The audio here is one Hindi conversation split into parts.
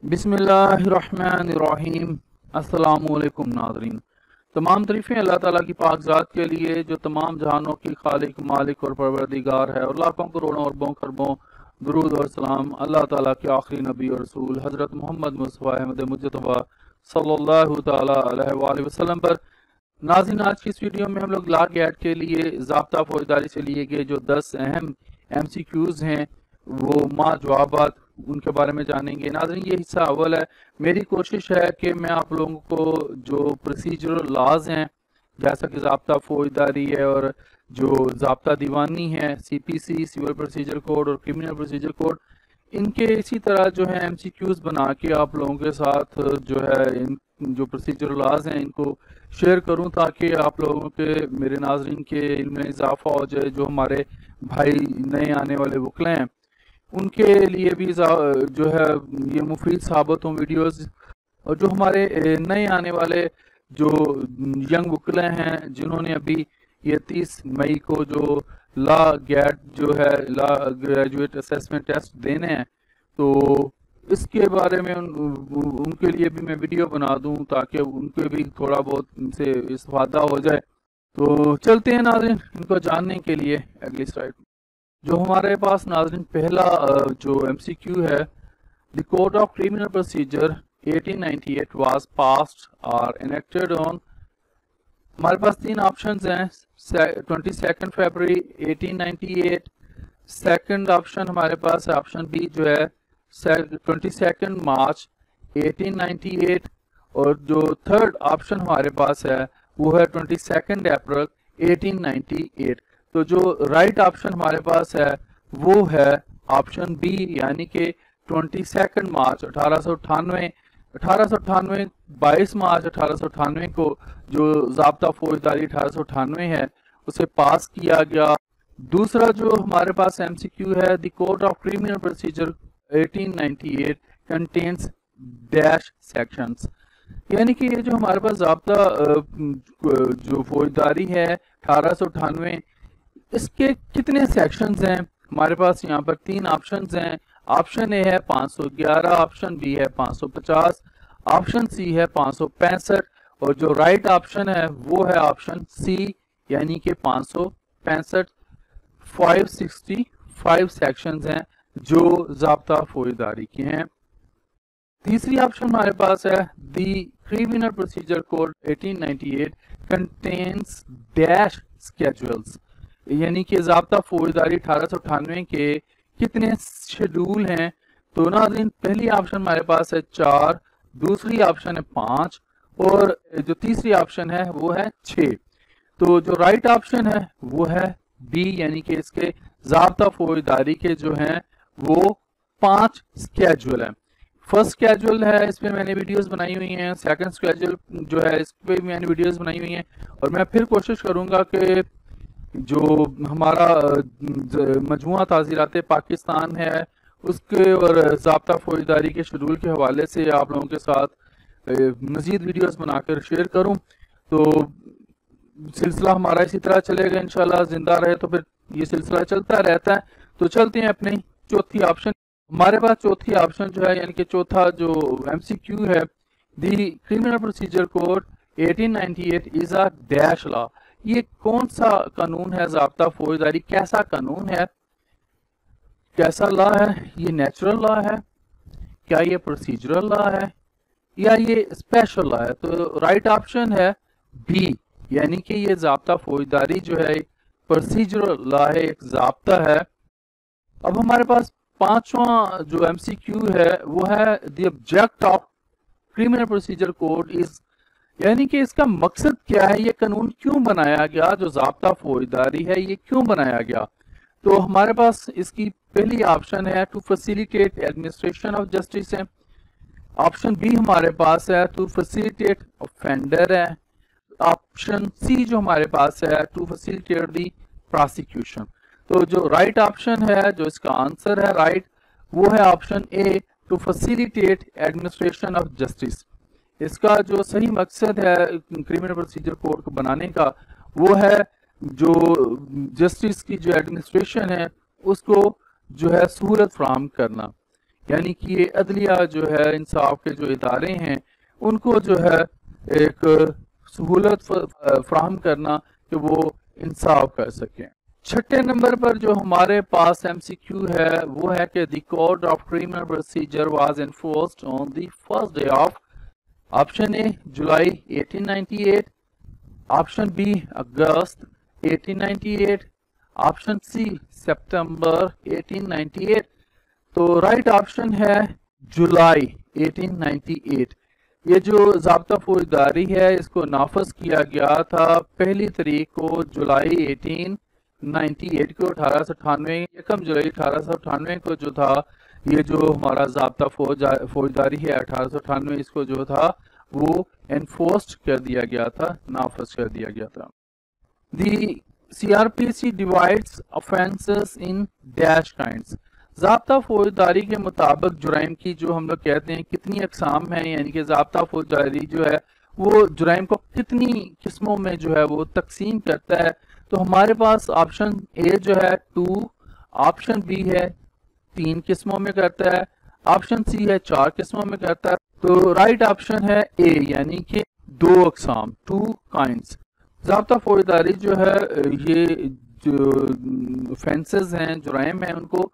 बिस्मिल्लाहिर्रहमानिर्रहीम। अस्सलामुअलैकुम नाज़रीन। तमाम तरीफ़ें अल्लाह ताला की पाक ज़ात के लिए जो तमाम जहानों की खालिक, मालिक और परवरदिगार है, और लाखों करोड़ों अरबों खरबों दुरूद और सलाम अल्लाह ताला के आखिरी नबी और रसूल हज़रत मोहम्मद मुस्तफ़ा अहमद मुज्तबा सल्लल्लाहु ताला अलैहि वसल्लम पर। नाज़रीन, आज की इस वीडियो में हम लोग लॉ गैट के लिए ज़ाब्ता फौजदारी से लिए गए जो 10 अहम MCQs हैं, वो माँ जवाबात, उनके बारे में जानेंगे। नाज़रीन, ये हिस्सा अव्वल है। मेरी कोशिश है कि मैं आप लोगों को जो प्रोसीजरल लॉज हैं, जैसा कि ज़ाब्ता फौजदारी है और जो ज़ाब्ता दीवानी है, CPC सिविल प्रोसीजर कोड और क्रिमिनल प्रोसीजर कोड, इनके इसी तरह जो है MCQs बना के आप लोगों के साथ जो है इन जो प्रोसीजर लॉज हैं इनको शेयर करूं, ताकि आप लोगों के, मेरे नाजरीन के इल्म में इजाफा हो जाए। जो हमारे भाई नए आने वाले वकले हैं उनके लिए भी जो है ये मुफीद साबित हों वीडियोस। और जो हमारे नए आने वाले जो यंग वकले हैं जिन्होंने अभी ये 30 मई को जो लॉ गैट जो है लॉ ग्रेजुएट असेसमेंट टेस्ट देने हैं, तो इसके बारे में उनके लिए भी मैं वीडियो बना दूं ताकि उनके भी थोड़ा बहुत इनसे इस्तेफादा हो जाए। तो चलते हैं नाज़रीन इनको जानने के लिए अगली स्लाइड। जो हमारे पास नाज़रीन पहला जो MCQ है, the code of criminal procedure 1898 was passed और एनेक्टेड ऑन। हमारे पास तीन ऑप्शंस हैं। 22 फरवरी 1898, सेकंड ऑप्शन हमारे पास है ऑप्शन बी जो है 22 मार्च 1898, और जो थर्ड ऑप्शन हमारे पास है वो है 22 अप्रैल 1898। तो जो राइट ऑप्शन हमारे पास है वो है ऑप्शन बी, यानी कि 22 मार्च 1898। 22 मार्च 1898 को जो ज़ाब्ता फौजदारी 1898 है उसे पास किया गया। दूसरा जो हमारे पास MCQ है, the code of criminal procedure 1898 contains dash sections, यानी कि ये जो हमारे पास ज़ाब्ता जो फौजदारी है 1898, इसके कितने सेक्शंस हैं। हमारे पास यहाँ पर तीन ऑप्शंस हैं। ऑप्शन ए है 511, ऑप्शन बी है 550, ऑप्शन सी है 565, और जो राइट ऑप्शन है वो है ऑप्शन सी, यानी कि 565। 565 सेक्शंस हैं जो ज़ाब्ता फौजदारी के हैं। तीसरी ऑप्शन हमारे पास है the criminal procedure code 1898 contains dash schedules, यानी कि ज़ाब्ता फौजदारी 1898 के कितने शेड्यूल हैं। तो नाज़रीन, पहली ऑप्शन हमारे पास है 4, दूसरी ऑप्शन है 5, और जो तीसरी ऑप्शन है वो है 6। तो जो राइट ऑप्शन है वो है बी, यानी कि इसके ज़ाब्ता फौजदारी के जो हैं वो 5 स्केड्यूल हैं। फर्स्ट स्केड्यूल है, इस पर मैंने वीडियोस बनाई हुई हैं। सेकंड स्केड्यूल जो है इस पर भी मैंने वीडियोस बनाई हुई हैं, और मैं फिर कोशिश करूंगा कि जो हमारा मजमुआ ताज़ीरात पाकिस्तान है उसके और ज़ाब्ता फौजदारी के शेड्यूल के हवाले से आप लोगों के साथ मज़ीद वीडियोस बनाकर शेयर करूं। तो सिलसिला हमारा इसी तरह चलेगा इंशाल्लाह, जिंदा रहे तो फिर ये सिलसिला चलता रहता है। तो चलते हैं अपनी चौथी ऑप्शन। हमारे पास चौथी ऑप्शन जो है, यानी कि चौथा जो MCQ है, the criminal procedure code 1898 is a dash law. ये कौन सा कानून है ज़ाब्ता फौजदारी, कैसा कानून है, कैसा लॉ है? ये नेचुरल लॉ है, क्या ये प्रोसीजरल लॉ है, या ये स्पेशल लॉ है? तो राइट ऑप्शन है बी, यानी कि ये ज़ाब्ता फौजदारी जो है प्रोसीजरल लॉ है, एक ज़ाब्ता है। अब हमारे पास पांचवा जो MCQ है वो है the object of criminal procedure code is, यानी कि इसका मकसद क्या है, ये कानून क्यों बनाया गया, जो ज़ाब्ता फौजदारी है ये क्यों बनाया गया। तो हमारे पास इसकी पहली ऑप्शन है to facilitate administration of justice है। ऑप्शन बी हमारे पास है टू फैसिलिटेट ऑफेंडर है। ऑप्शन सी जो हमारे पास है टू फैसिलिटेट दी प्रोसिक्यूशन। तो जो राइट ऑप्शन है, जो इसका आंसर है राइट, वो है option A, to facilitate administration of justice. इसका जो सही मकसद है क्रिमिनल प्रोसीजर कोड को बनाने का वो है जो जस्टिस की जो एडमिनिस्ट्रेशन है उसको जो है सहूलत फराहम करना। यानी कि ये अदलिया जो है, इंसाफ के जो इदारे हैं, उनको जो है एक सहूलत फ्राहम करना कि वो इंसाफ कर सकें। छठे नंबर पर जो हमारे पास MCQ है वो है कि the code of criminal procedure was enforced on the first day of, option A July 1898, option B August 1898, option C September 1898। तो राइट ऑप्शन है जुलाई 1898। ये जो ज़ाब्ता फौजदारी है इसको नाफज किया गया था 1 तारीख को जुलाई 1898 को, 1898, 1 जुलाई 1898 को जो था ये जो हमारा ज़ाब्ता फौजदारी है 1898, इसको जो था वो एनफोर्स्ड कर दिया गया था, नाफज कर दिया गया था। The CRPC divides offences in dash kinds. ज़ाब्ता फौजदारी के मुताबिक जुराइम की जो हम लोग कहते हैं कितनी अकसाम है, यानी कि ज़ाब्ता फौजदारी जो है वो जुराइम को कितनी किस्मों में जो है वो तकसीम करता है। तो हमारे पास ऑप्शन ए जो है 2, ऑप्शन बी है 3 किस्मों में करता है, ऑप्शन सी है 4 किस्मों में करता है। तो राइट ऑप्शन है ए, यानी कि 2 अकसाम, 2 काइंड्स। ज़ाब्ता फौजदारी जो है ये जो ऑफेंसेस हैं, जुराइम हैं, उनको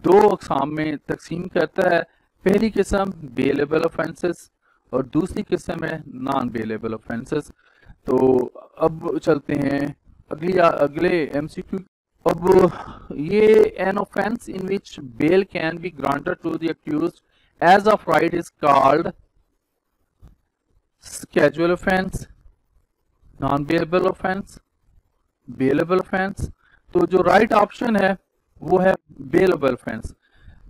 2 अकसाम में तकसीम करता है। पहली किस्म बेलेबल ऑफेंसेस और दूसरी किस्म है नॉन बेलेबल ऑफेंसेस। तो अब चलते हैं अगले MCQ। अब ये an offence in which bail can be granted to the accused as of right is called schedule offence, non bailable offence, bailable offence. तो जो राइट ऑप्शन है वो है बेलेबल ऑफेंस।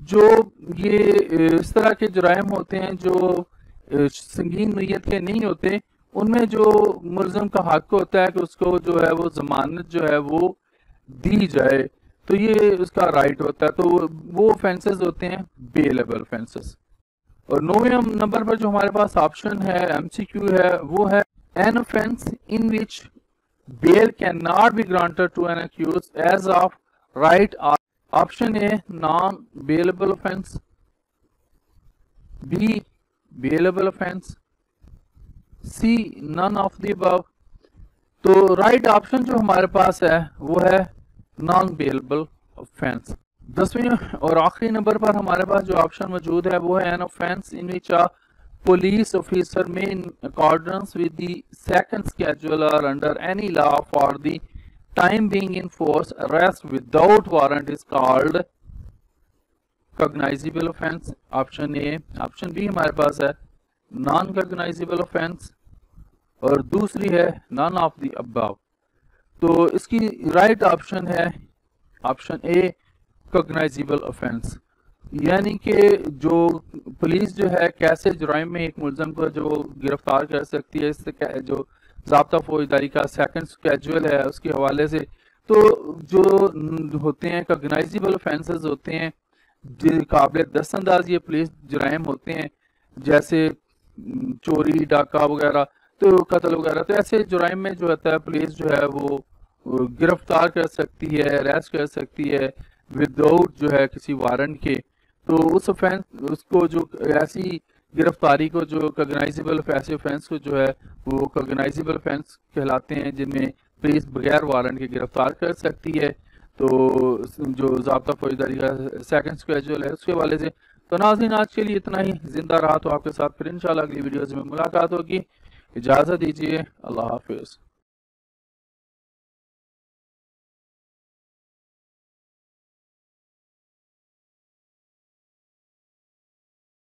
जो ये इस तरह के जुराइम होते हैं जो संगीन नीयत के नहीं होते, उनमें जो मुलज़म का हक होता है कि उसको जो है वो जमानत जो है वो दी जाए, तो ये उसका राइट होता है। तो वो ऑफेंसेस होते हैं बेलेबल ऑफेंसेस। और 9वें नंबर पर जो हमारे पास ऑप्शन है MCQ है वो है an offence in which bail can not be granted to an accused as of right. Option A non bailable offence, B bailable offence, C none of the above. तो राइट ऑप्शन जो हमारे पास है वो है नॉन बेलेबल ऑफेंस। 10वें और आखिरी नंबर पर हमारे पास जो ऑप्शन मौजूद है वो है an offence in which a police officer में in accordance with the second schedule और under any law for the time being in force arrest without warrant is called cognizable offense। Option A, option B हमारे पास है नॉन cognizable offense और दूसरी है none of the above। तो इसकी राइट ऑप्शन है ऑप्शन ए cognizable offense। यानी कि जो पुलिस जो है कैसे जुराइम में एक मुलज़म को जो गिरफ्तार कर सकती है, इससे जो ज़ाब्ता फौजदारी का सेकंड स्केड्यूल है उसके हवाले से, तो जो होते हैं कॉग्नाइजेबल ऑफेंसेस होते हैं, जो काबिल दस्तअंदाज ये पुलिस जुराइम होते हैं, जैसे चोरी, डाका वगैरह, तो कत्ल वगैरह। तो ऐसे जुराइम में जो होता है पुलिस जो है वो गिरफ्तार कर सकती है, अरेस्ट कर सकती है विदाउट जो है किसी वारंट के। तो उस ऑफेंस उसको जो ऐसी गिरफ्तारी को जो कॉग्नाइजेबल ऐसे ऑफेंस को जो है वो कॉग्नाइजेबल ऑफेंस कहलाते हैं, जिनमें पुलिस बगैर वारंट के गिरफ्तार कर सकती है। तो जो ज़ाब्ता फौजदारी का सेकंड स्केड्यूल है उसके हवाले से। तो नाज़रीन आज के लिए इतना ही। जिंदा रहा तो आपके साथ फिर इंशाल्लाह अगली वीडियोज़ में मुलाकात होगी। इजाज़त दीजिए, अल्लाह हाफिज़।